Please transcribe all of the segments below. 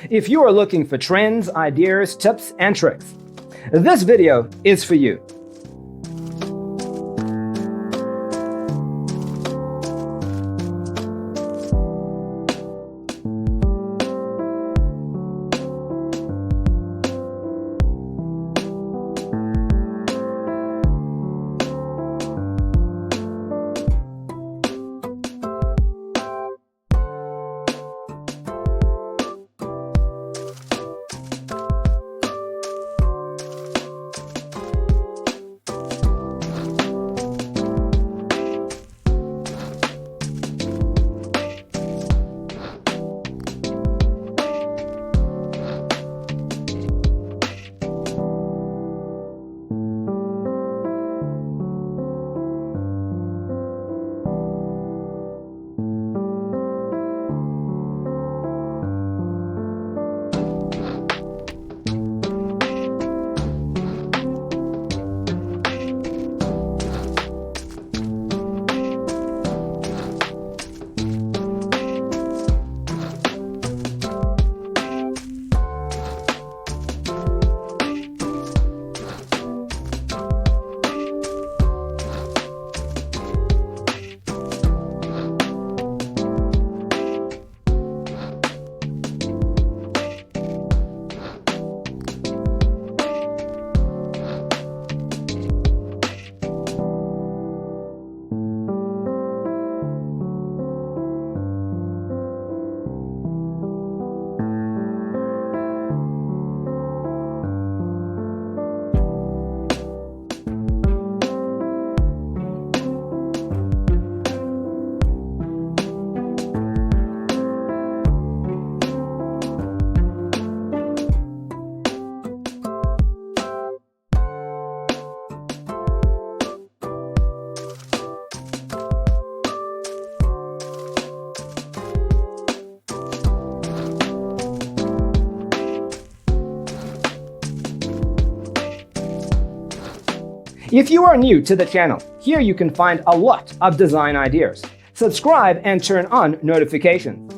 If you are looking for trends, ideas, tips, and tricks, this video is for you. If you are new to the channel, here you can find a lot of design ideas. Subscribe and turn on notifications.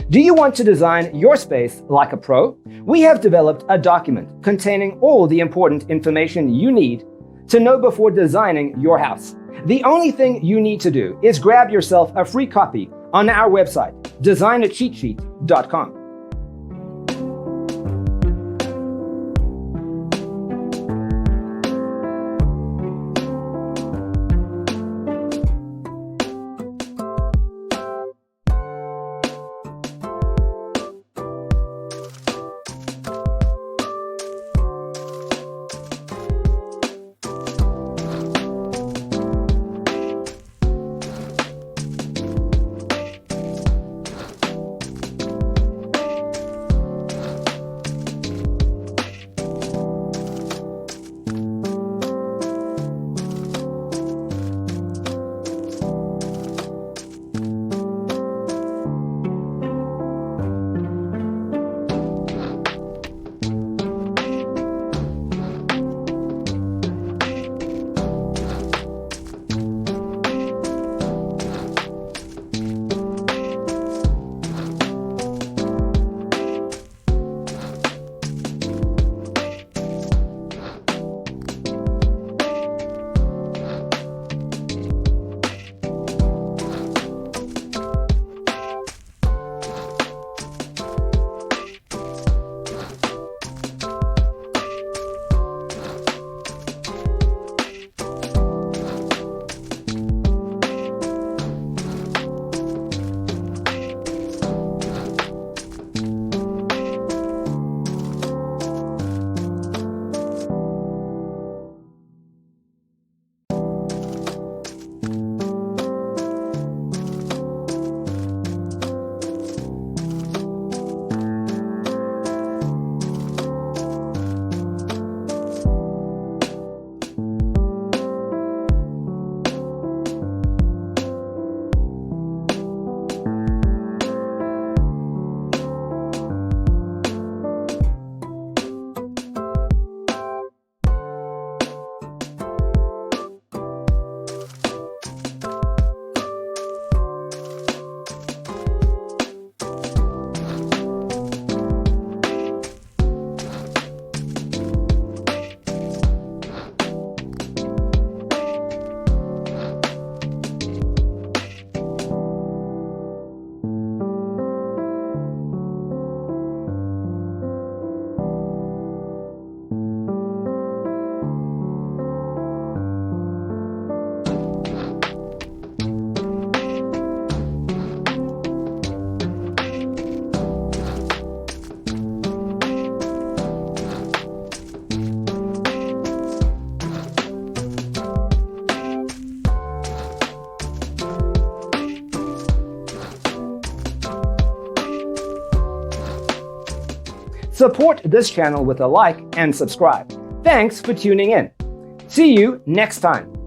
Do you want to design your space like a pro? We have developed a document containing all the important information you need to know before designing your house. The only thing you need to do is grab yourself a free copy on our website, designacheatsheet.com. Support this channel with a like and subscribe. Thanks for tuning in. See you next time.